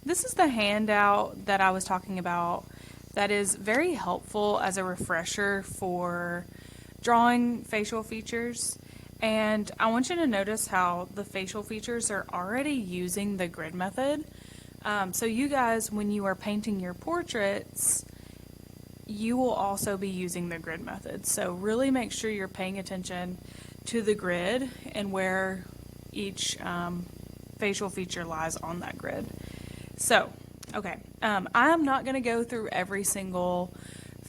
This is the handout that I was talking about that is very helpful as a refresher for drawing facial features. And I want you to notice how the facial features are already using the grid method. So you guys, when you are painting your portraits, you will also be using the grid method. So really make sure you're paying attention to the grid and where each facial feature lies on that grid. So, okay, I'm not going to go through every single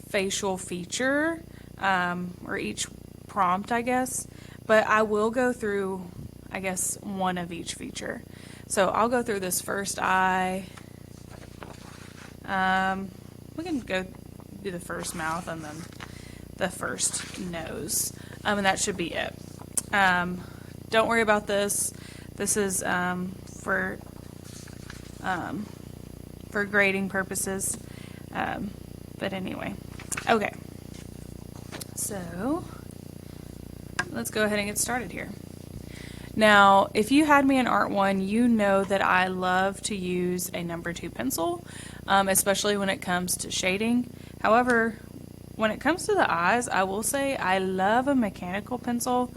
facial feature or each prompt, I guess, but I will go through, I guess, one of each feature. So I'll go through this first eye. We can go do the first mouth and then the first nose, and that should be it. Don't worry about this. This is for grading purposes. But anyway, okay. So let's go ahead and get started here. Now, if you had me in Art 1, you know that I love to use a number 2 pencil, especially when it comes to shading. However, when it comes to the eyes, I will say I love a mechanical pencil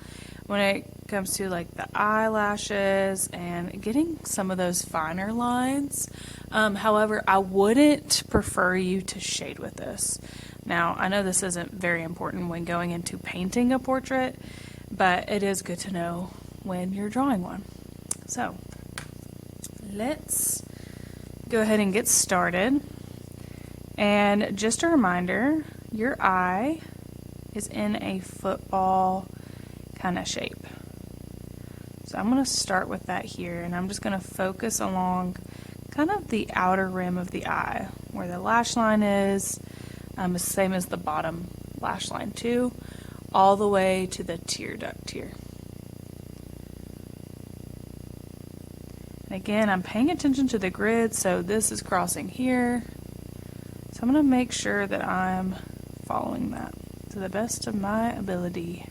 when it comes to like the eyelashes and getting some of those finer lines. However, I wouldn't prefer you to shade with this. Now, I know this isn't very important when going into painting a portrait, but it is good to know when you're drawing one. So, let's go ahead and get started. And just a reminder, your eye is in a football kind of shape. So I'm going to start with that here, and I'm just going to focus along kind of the outer rim of the eye, where the lash line is, the same as the bottom lash line too, all the way to the tear duct here. And again, I'm paying attention to the grid, so this is crossing here. So I'm going to make sure that I'm following that to the best of my ability.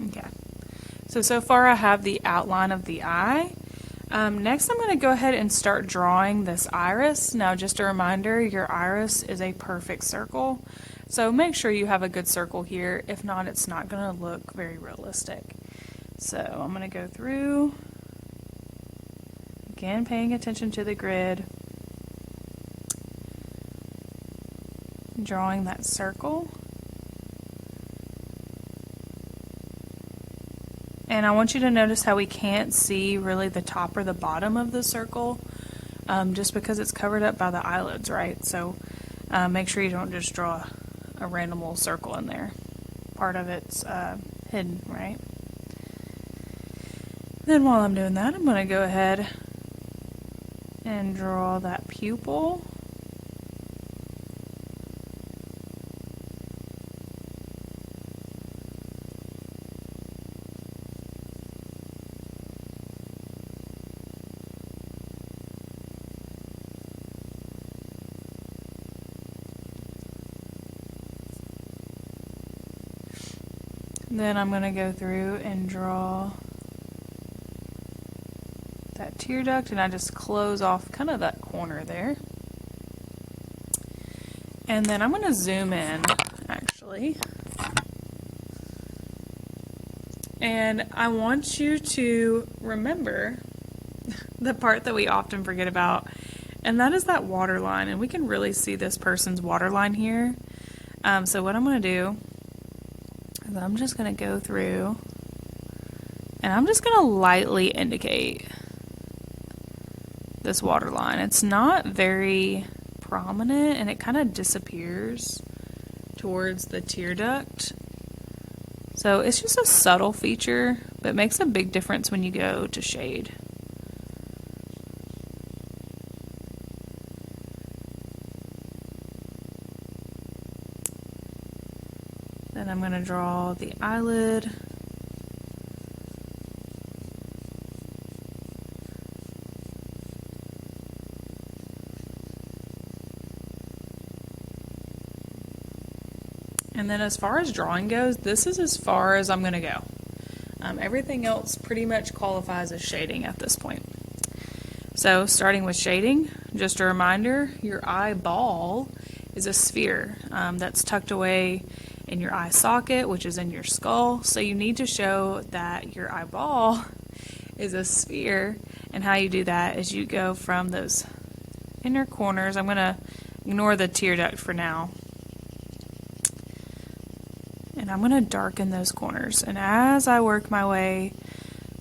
Okay, so far I have the outline of the eye. Next I'm going to go ahead and start drawing this iris. Now just a reminder, your iris is a perfect circle, so make sure you have a good circle here. If not, it's not going to look very realistic. So I'm going to go through, again paying attention to the grid, drawing that circle. And I want you to notice how we can't see really the top or the bottom of the circle, just because it's covered up by the eyelids, right? So make sure you don't just draw a random little circle in there. Part of it's hidden, right? Then while I'm doing that, I'm going to go ahead and draw that pupil. Then I'm going to go through and draw that tear duct, and I just close off kind of that corner there. And then I'm going to zoom in, actually. And I want you to remember the part that we often forget about, and that is that water line. And we can really see this person's water line here. So what I'm going to do, I'm just going to go through and I'm just going to lightly indicate this water line. It's not very prominent and it kind of disappears towards the tear duct. So it's just a subtle feature, but makes a big difference when you go to shade. Then I'm going to draw the eyelid. And then as far as drawing goes, this is as far as I'm going to go. Everything else pretty much qualifies as shading at this point. So starting with shading, just a reminder, your eyeball is a sphere that's tucked away in your eye socket, which is in your skull. So you need to show that your eyeball is a sphere. And how you do that is you go from those inner corners. I'm going to ignore the tear duct for now. And I'm going to darken those corners. And as I work my way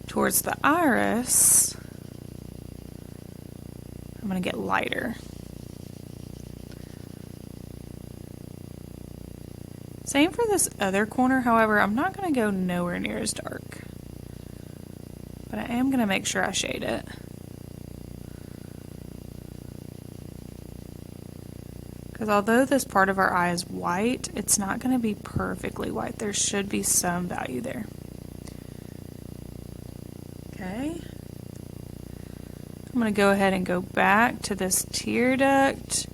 towards the iris, I'm going to get lighter. Same for this other corner, however, I'm not going to go nowhere near as dark. But I am going to make sure I shade it. Because although this part of our eye is white, it's not going to be perfectly white. There should be some value there. Okay. I'm going to go ahead and go back to this tear duct.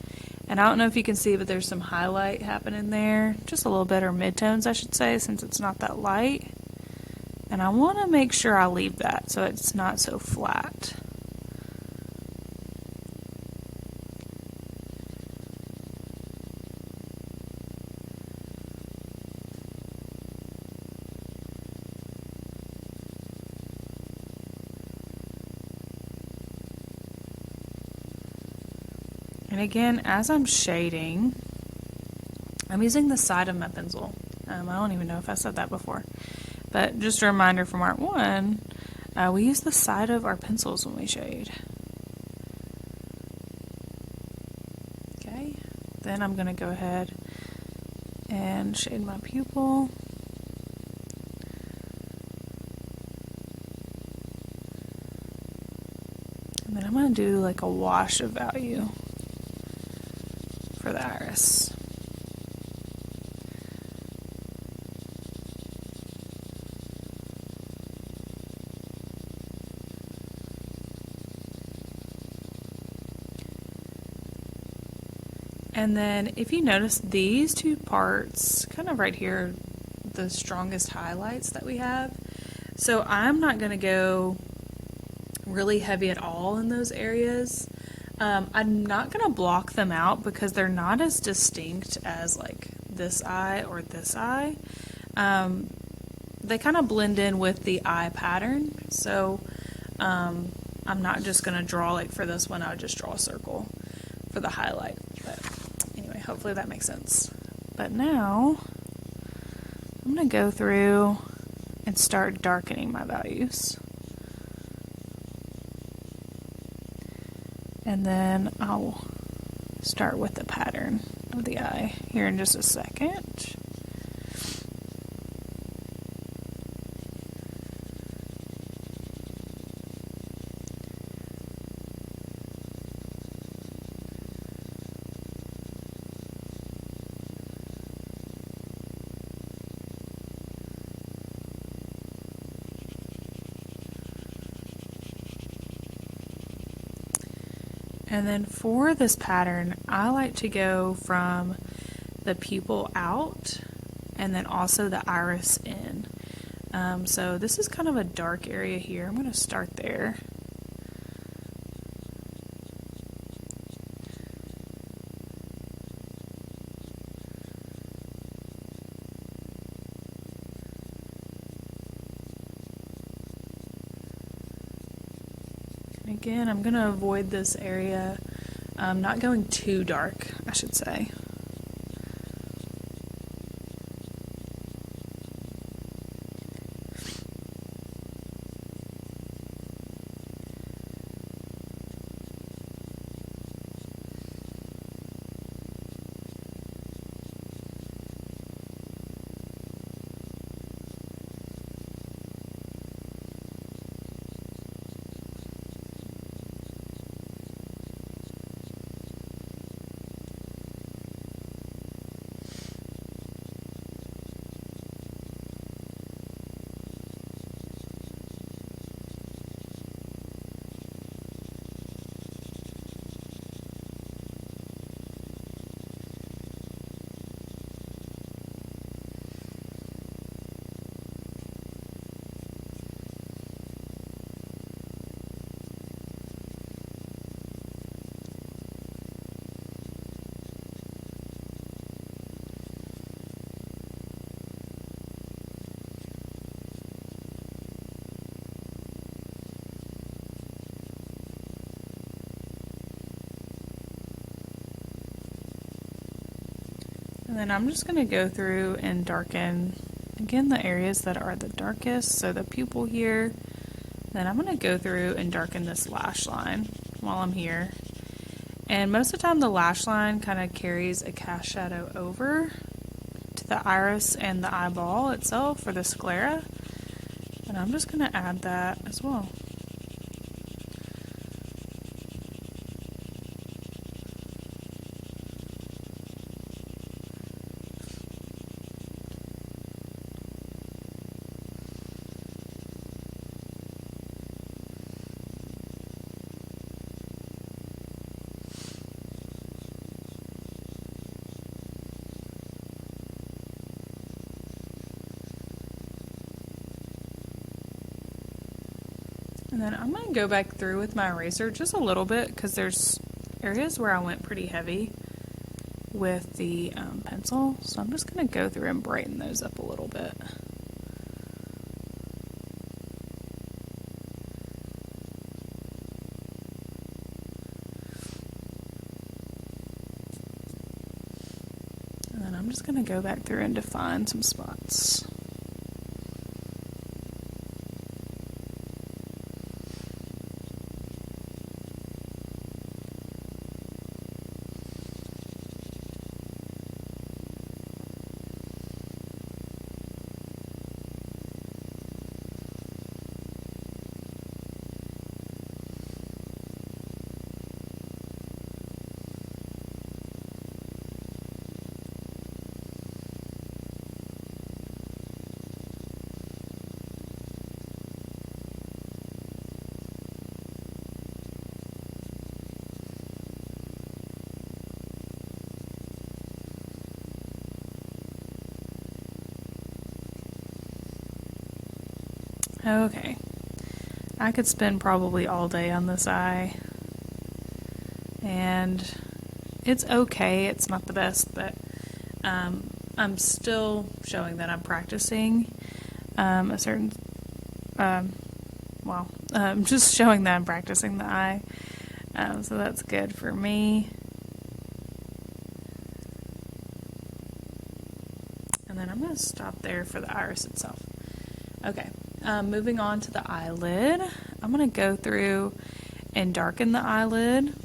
And I don't know if you can see, but there's some highlight happening there. Just a little bit, or midtones, I should say, since it's not that light. And I want to make sure I leave that so it's not so flat. And again, as I'm shading, I'm using the side of my pencil. I don't even know if I said that before. But just a reminder from Art 1, we use the side of our pencils when we shade. Okay, then I'm going to go ahead and shade my pupil. And then I'm going to do like a wash of value for the iris. And then if you notice these two parts, kind of right here, the strongest highlights that we have. So I'm not going to go really heavy at all in those areas. I'm not going to block them out because they're not as distinct as like this eye or this eye. They kind of blend in with the eye pattern. So I'm not just going to draw, like for this one, I would just draw a circle for the highlight. But anyway, hopefully that makes sense. But now I'm going to go through and start darkening my values. And then I'll start with the pattern of the eye here in just a second. And then for this pattern, I like to go from the pupil out and then also the iris in. So this is kind of a dark area here. I'm going to start there. Again, I'm going to avoid this area, not going too dark, I should say. then I'm just going to go through and darken, again, the areas that are the darkest, so the pupil here. Then I'm going to go through and darken this lash line while I'm here. And most of the time the lash line kind of carries a cast shadow over to the iris and the eyeball itself for the sclera. And I'm just going to add that as well. And then I'm going to go back through with my eraser just a little bit because there's areas where I went pretty heavy with the pencil. So I'm just going to go through and brighten those up a little bit. And then I'm just going to go back through and define some spots. Okay, I could spend probably all day on this eye, and it's okay, it's not the best, but I'm still showing that I'm practicing a certain, just showing that I'm practicing the eye, so that's good for me. And then I'm going to stop there for the iris itself. Okay. Moving on to the eyelid, I'm going to go through and darken the eyelid.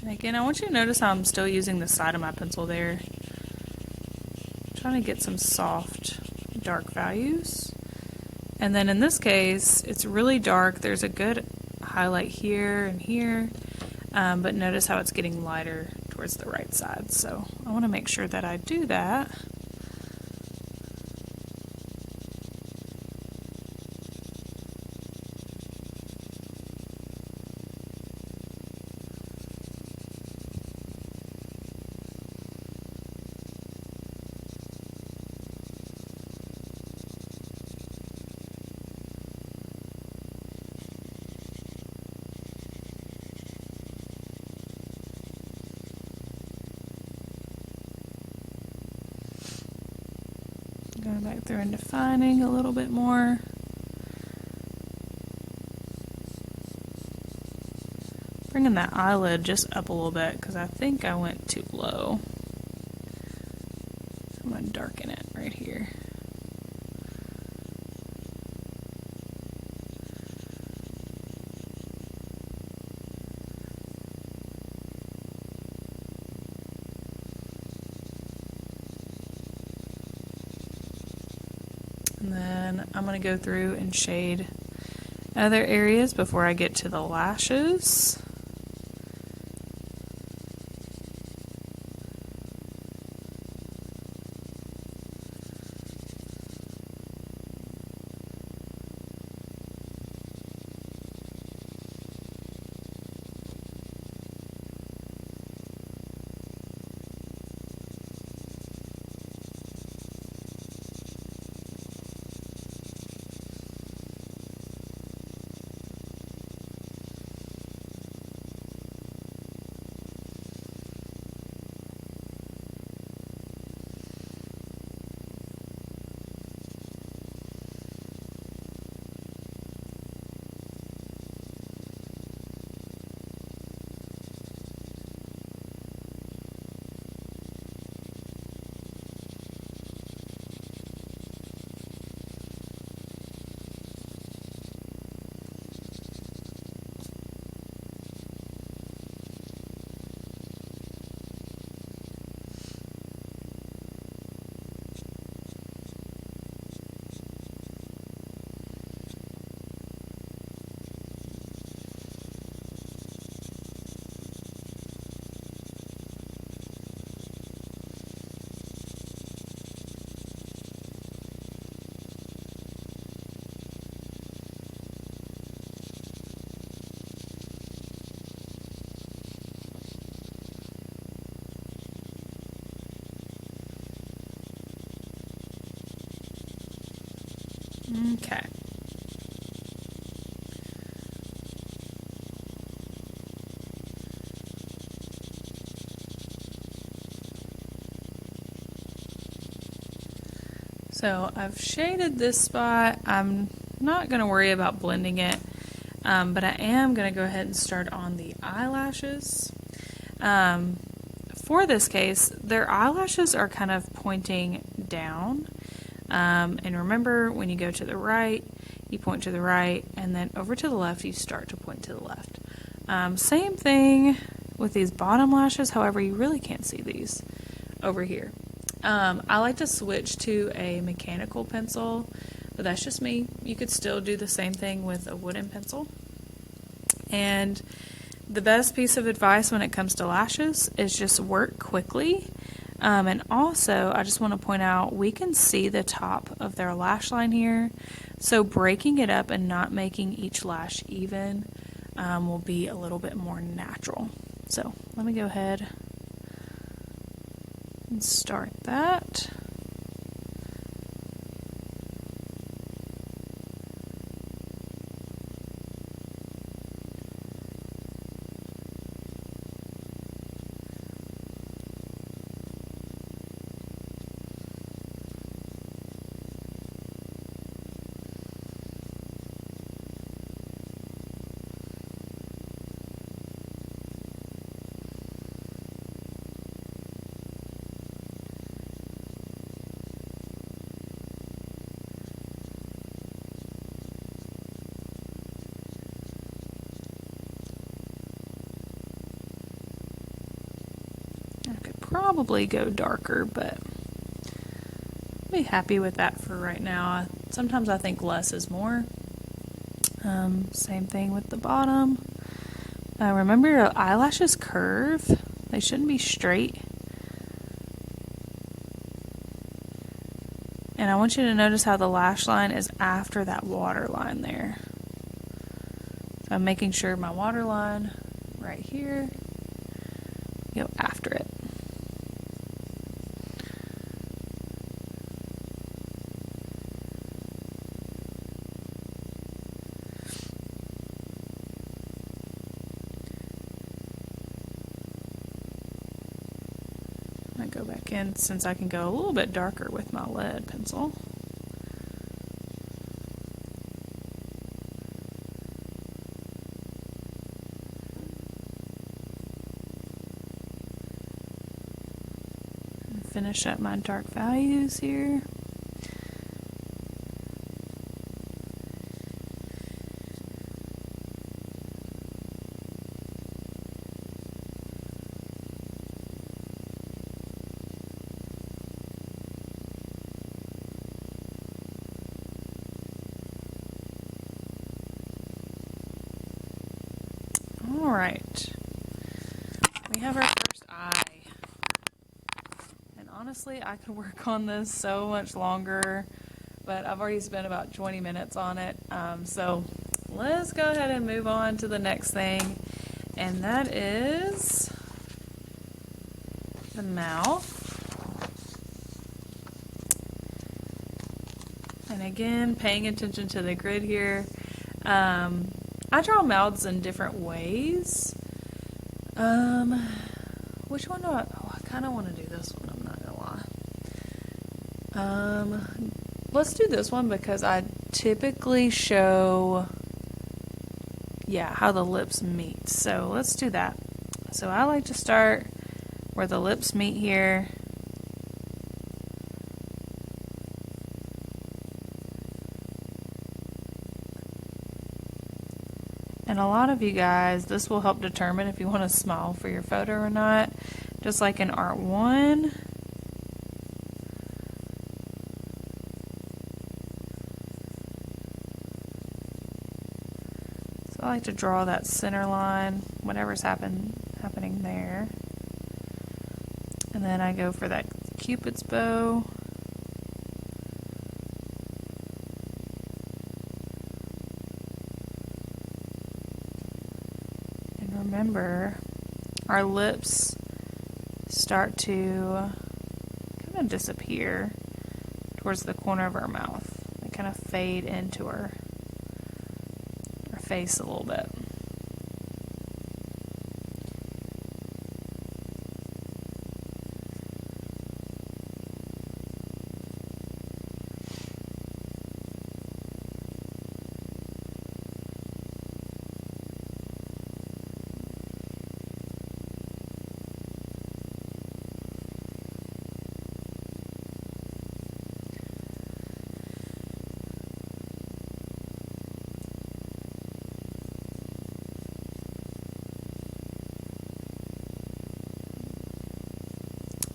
And again, I want you to notice how I'm still using the side of my pencil there. I'm trying to get some soft, dark values. And then in this case, it's really dark. There's a good highlight here and here, but notice how it's getting lighter towards the right side, so I want to make sure that I do that. Going back through and defining a little bit more. Bringing that eyelid just up a little bit because I think I went too low. I'm going to darken it right here. And then I'm going to go through and shade other areas before I get to the lashes. Okay. So I've shaded this spot. I'm not going to worry about blending it, but I am going to go ahead and start on the eyelashes. For this case, their eyelashes are kind of pointing down. And remember, when you go to the right, you point to the right, and then over to the left, you start to point to the left. Same thing with these bottom lashes, however, you really can't see these over here. I like to switch to a mechanical pencil, but that's just me. You could still do the same thing with a wooden pencil. And the best piece of advice when it comes to lashes is just work quickly. And also, I just want to point out, we can see the top of their lash line here. So breaking it up and not making each lash even will be a little bit more natural. So let me go ahead and start that. Probably go darker, but I'll be happy with that for right now. Sometimes I think less is more. Same thing with the bottom. Remember, your eyelashes curve. They shouldn't be straight. And I want you to notice how the lash line is after that water line there. So I'm making sure my water line right here, go after it. I go back in since I can go a little bit darker with my lead pencil. And finish up my dark values here. Alright, we have our first eye, and honestly I could work on this so much longer, but I've already spent about 20 minutes on it, so let's go ahead and move on to the next thing, and that is the mouth. And again, paying attention to the grid here. I draw mouths in different ways. Which one do I... Oh, I kind of want to do this one, I'm not going to lie. Let's do this one because I typically show, how the lips meet. So let's do that. So I like to start where the lips meet here. And a lot of you guys, this will help determine if you want to smile for your photo or not. Just like in Art 1. So I like to draw that center line, whatever's happening there. And then I go for that Cupid's bow. Remember, our lips start to kind of disappear towards the corner of our mouth. They kind of fade into our face a little bit.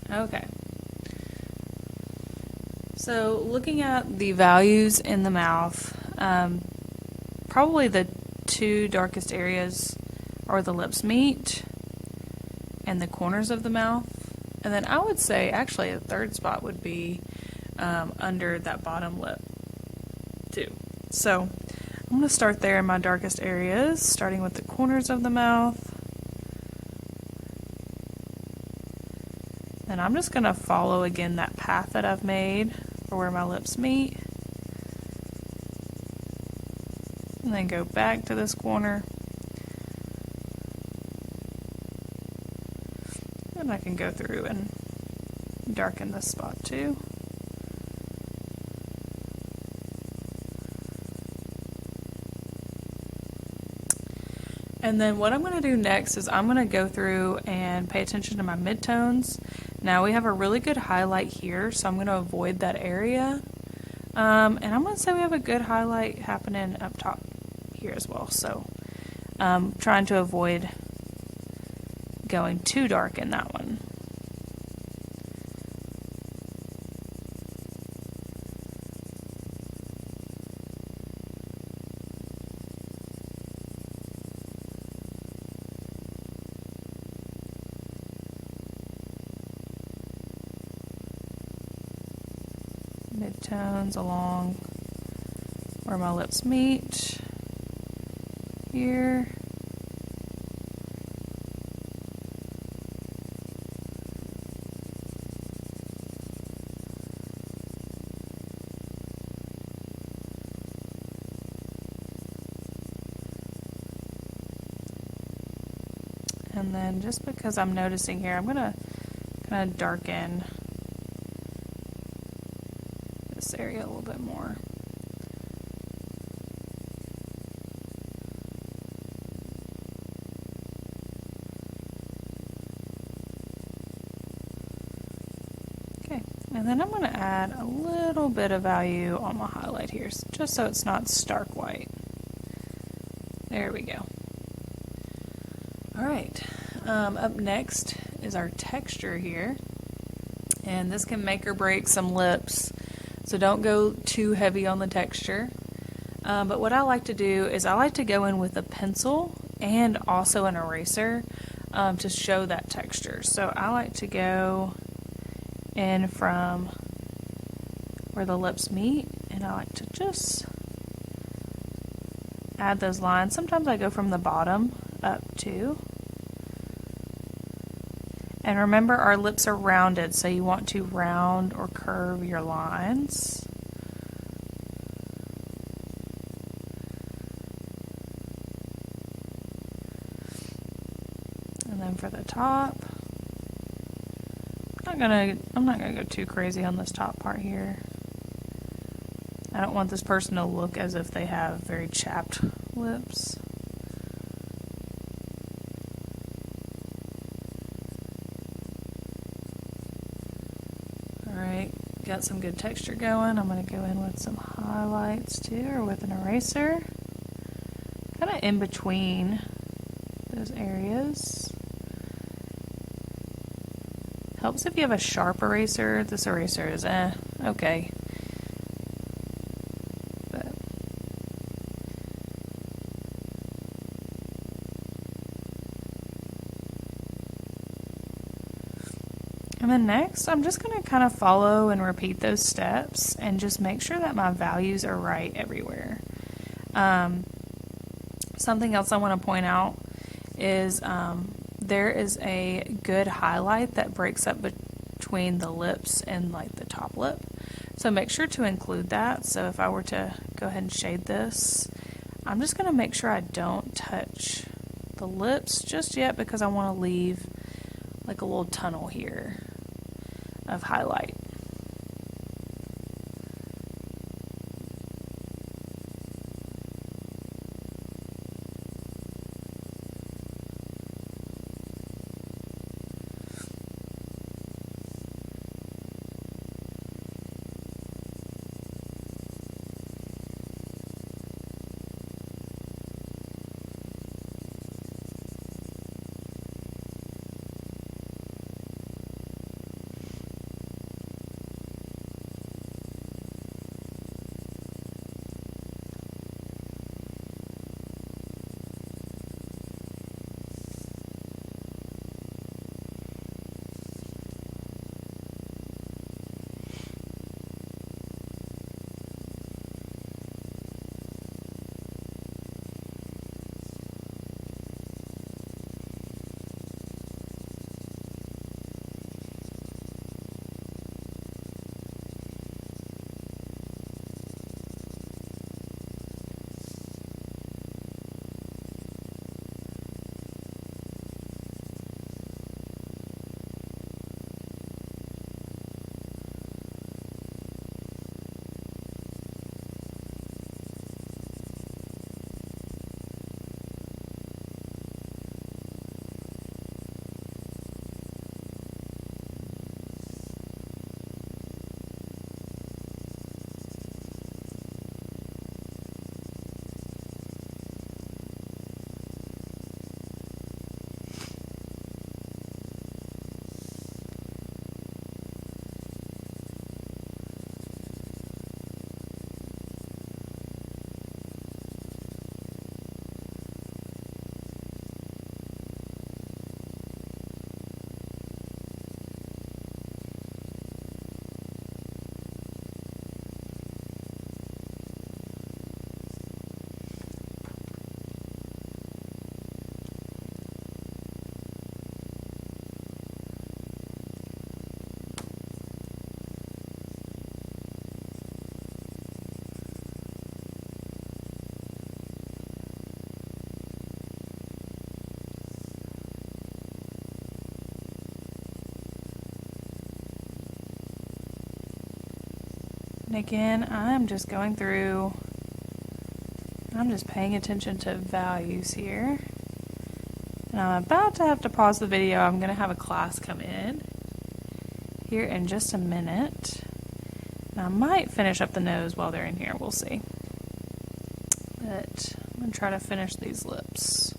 Okay. So looking at the values in the mouth, probably the two darkest areas are the lips meet and the corners of the mouth. And then I would say actually a third spot would be under that bottom lip too. So I'm going to start there in my darkest areas, starting with the corners of the mouth. And I'm just going to follow again that path that I've made for where my lips meet. And then go back to this corner. And I can go through and darken this spot too. And then what I'm going to do next is I'm going to go through and pay attention to my midtones. Now we have a really good highlight here, so I'm going to avoid that area. And I'm going to say we have a good highlight happening up top here as well. So trying to avoid going too dark in that one. Midtones along where my lips meet here. And then just because I'm noticing here, I'm going to kind of darken this area a little bit more. Okay, and then I'm going to add a little bit of value on my highlight here, just so it's not stark white. There we go. All right, up next is our texture here, and this can make or break some lips, so don't go too heavy on the texture. But what I like to do is I like to go in with a pencil and also an eraser to show that texture. So I like to go in from where the lips meet, and I like to just add those lines. Sometimes I go from the bottom up too. And remember, our lips are rounded, so you want to round or curve your lines. And then for the top, I'm not gonna go too crazy on this top part here. I don't want this person to look as if they have very chapped lips. Alright, got some good texture going. I'm going to go in with some highlights too, or with an eraser. Kind of in between those areas. Helps if you have a sharp eraser. This eraser is okay. And then next, I'm just going to kind of follow and repeat those steps and just make sure that my values are right everywhere. Something else I want to point out is there is a good highlight that breaks up between the lips and like the top lip. So make sure to include that. So if I were to go ahead and shade this, I'm just going to make sure I don't touch the lips just yet because I want to leave like a little tunnel here of highlight. And again, I'm just going through, I'm just paying attention to values here. And I'm about to have to pause the video. I'm going to have a class come in here in just a minute. And I might finish up the nose while they're in here. We'll see. But I'm going to try to finish these lips.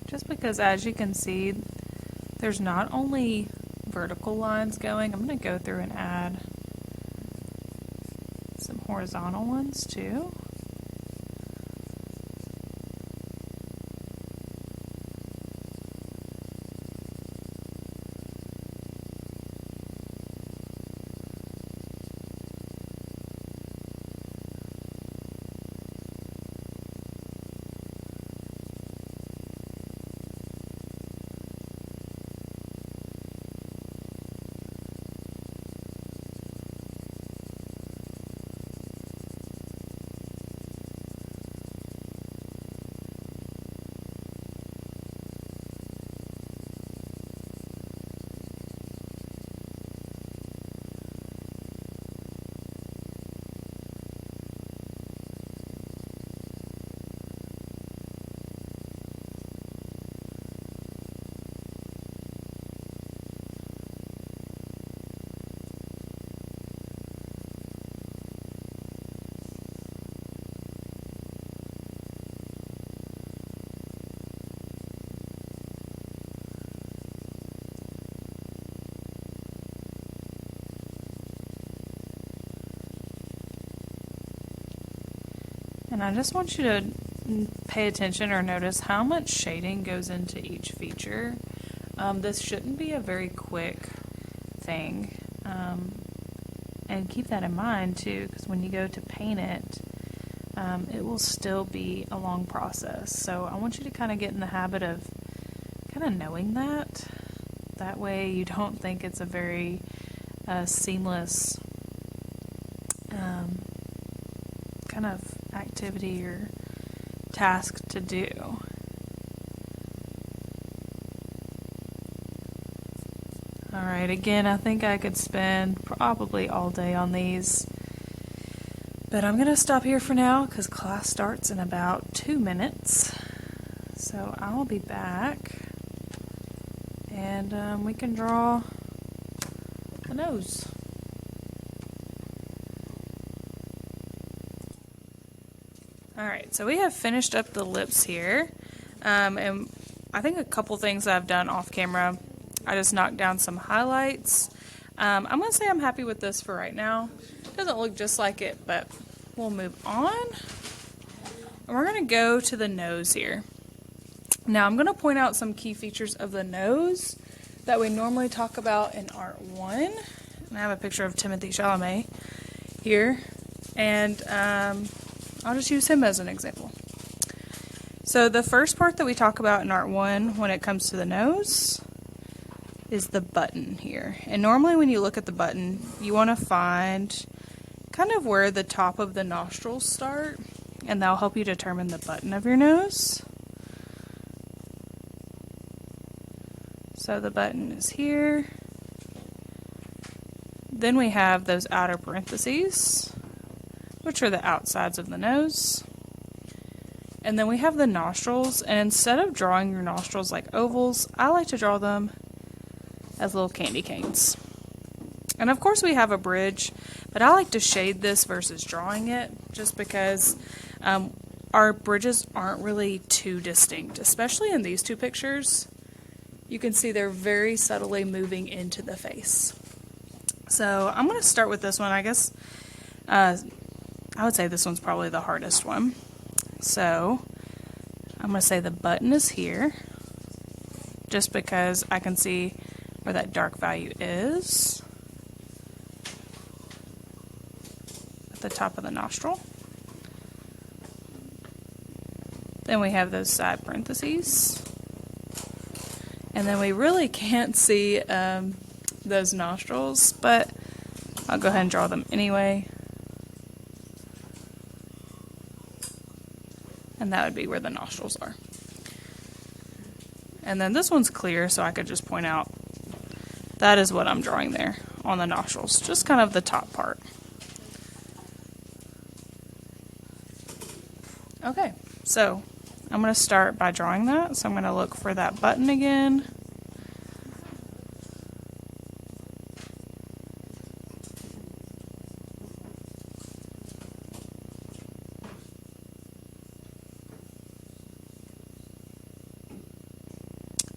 Just because, as you can see, there's not only vertical lines going, I'm going to go through and add some horizontal ones too. And I just want you to pay attention or notice how much shading goes into each feature. This shouldn't be a very quick thing. And keep that in mind too, because when you go to paint it, it will still be a long process. So I want you to kind of get in the habit of kind of knowing that. That way you don't think it's a very seamless kind of activity or task to do. Alright, again, I think I could spend probably all day on these, but I'm going to stop here for now because class starts in about 2 minutes. So I'll be back and we can draw the nose. Alright, so we have finished up the lips here, and I think a couple things I've done off camera. I just knocked down some highlights. I'm going to say I'm happy with this for right now. It doesn't look just like it, but we'll move on. And we're going to go to the nose here. Now I'm going to point out some key features of the nose that we normally talk about in Art 1. And I have a picture of Timothée Chalamet here. And I'll just use him as an example. So the first part that we talk about in Art 1 when it comes to the nose is the button here. And normally when you look at the button, you want to find kind of where the top of the nostrils start, and that'll help you determine the button of your nose. So the button is here. Then we have those outer parentheses, which are the outsides of the nose. And then we have the nostrils, and instead of drawing your nostrils like ovals, I like to draw them as little candy canes. And of course we have a bridge, but I like to shade this versus drawing it, just because our bridges aren't really too distinct, especially in these two pictures. You can see they're very subtly moving into the face. So I'm going to start with this one. I guess I would say this one's probably the hardest one. So I'm going to say the button is here, just because I can see where that dark value is at the top of the nostril. Then we have those side parentheses. And then we really can't see those nostrils, but I'll go ahead and draw them anyway. And that would be where the nostrils are. And then this one's clear, so I could just point out that is what I'm drawing there on the nostrils, just kind of the top part. Okay, so I'm going to start by drawing that. So I'm going to look for that button again.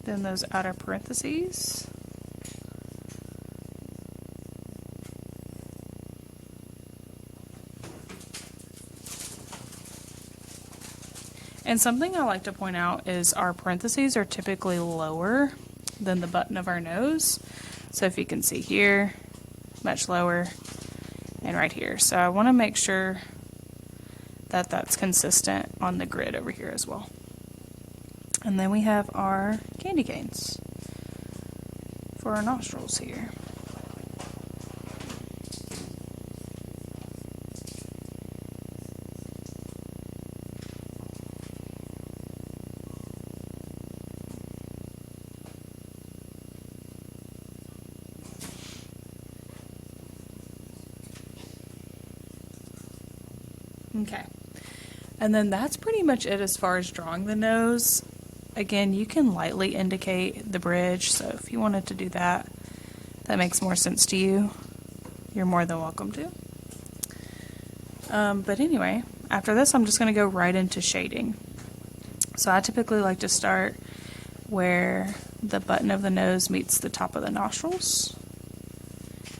Then those outer parentheses. And something I like to point out is our parentheses are typically lower than the button of our nose. So if you can see here, much lower, and right here. So I want to make sure that that's consistent on the grid over here as well. And then we have our candy canes for our nostrils here. Okay, and then that's pretty much it as far as drawing the nose. Again, you can lightly indicate the bridge, so if you wanted to do that, that makes more sense to you, you're more than welcome to. But anyway, after this I'm just going to go right into shading. So I typically like to start where the button of the nose meets the top of the nostrils.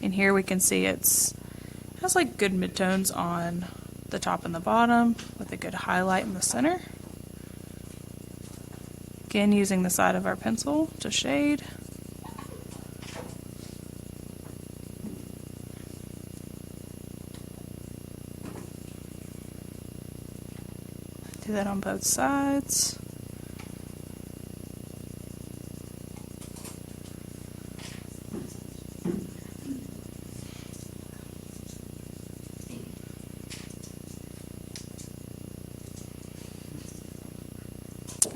And here we can see it has like good midtones on the top and the bottom with a good highlight in the center. Again, using the side of our pencil to shade. Do that on both sides.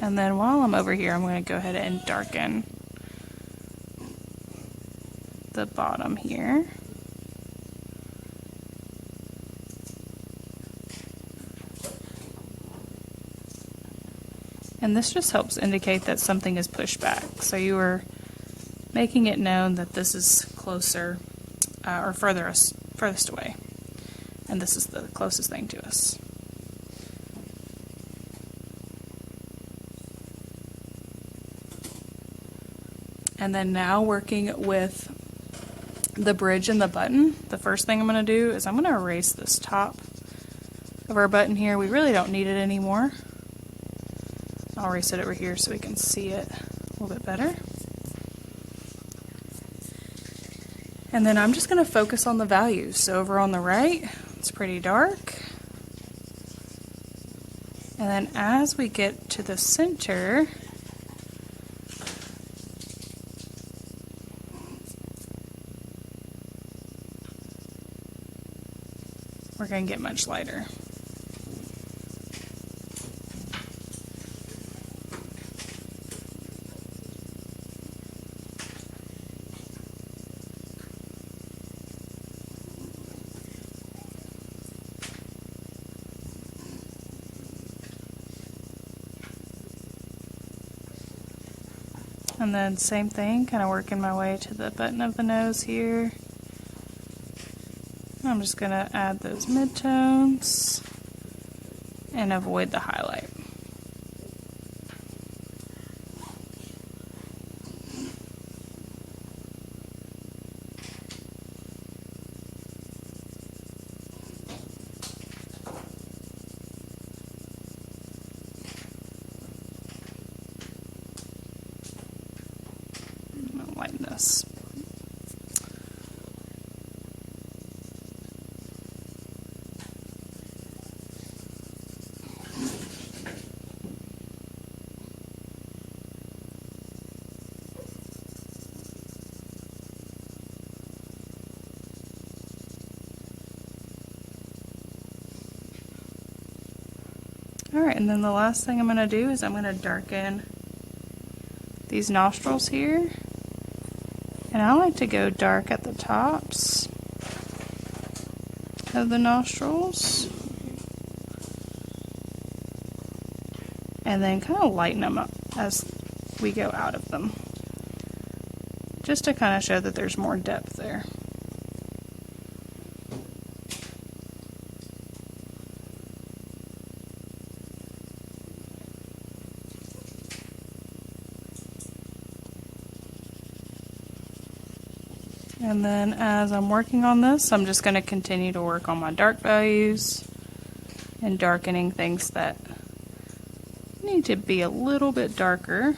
And then while I'm over here, I'm going to go ahead and darken the bottom here. And this just helps indicate that something is pushed back. So you are making it known that this is closer or furthest away. And this is the closest thing to us. And then now working with the bridge and the button, the first thing I'm going to do is I'm going to erase this top of our button here. We really don't need it anymore. I'll erase it over here so we can see it a little bit better. And then I'm just going to focus on the values. So over on the right, it's pretty dark. And then as we get to the center, we're going to get much lighter. And then same thing, kind of working my way to the button of the nose here. I'm just going to add those midtones and avoid the highlight. I'm going to lighten this. Alright, and then the last thing I'm going to do is I'm going to darken these nostrils here. And I like to go dark at the tops of the nostrils. And then kind of lighten them up as we go out of them. Just to kind of show that there's more depth there. And then as I'm working on this, I'm just going to continue to work on my dark values and darkening things that need to be a little bit darker.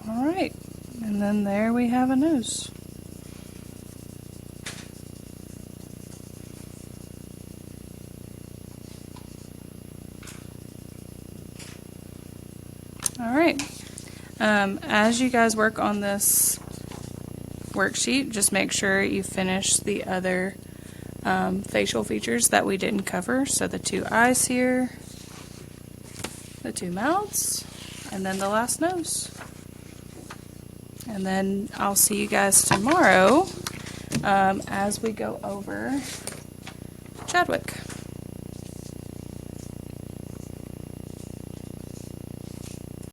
Alright, and then there we have a nose. Alright, as you guys work on this worksheet, just make sure you finish the other facial features that we didn't cover. So the two eyes here, the two mouths, and then the last nose. And then I'll see you guys tomorrow as we go over Chadwick.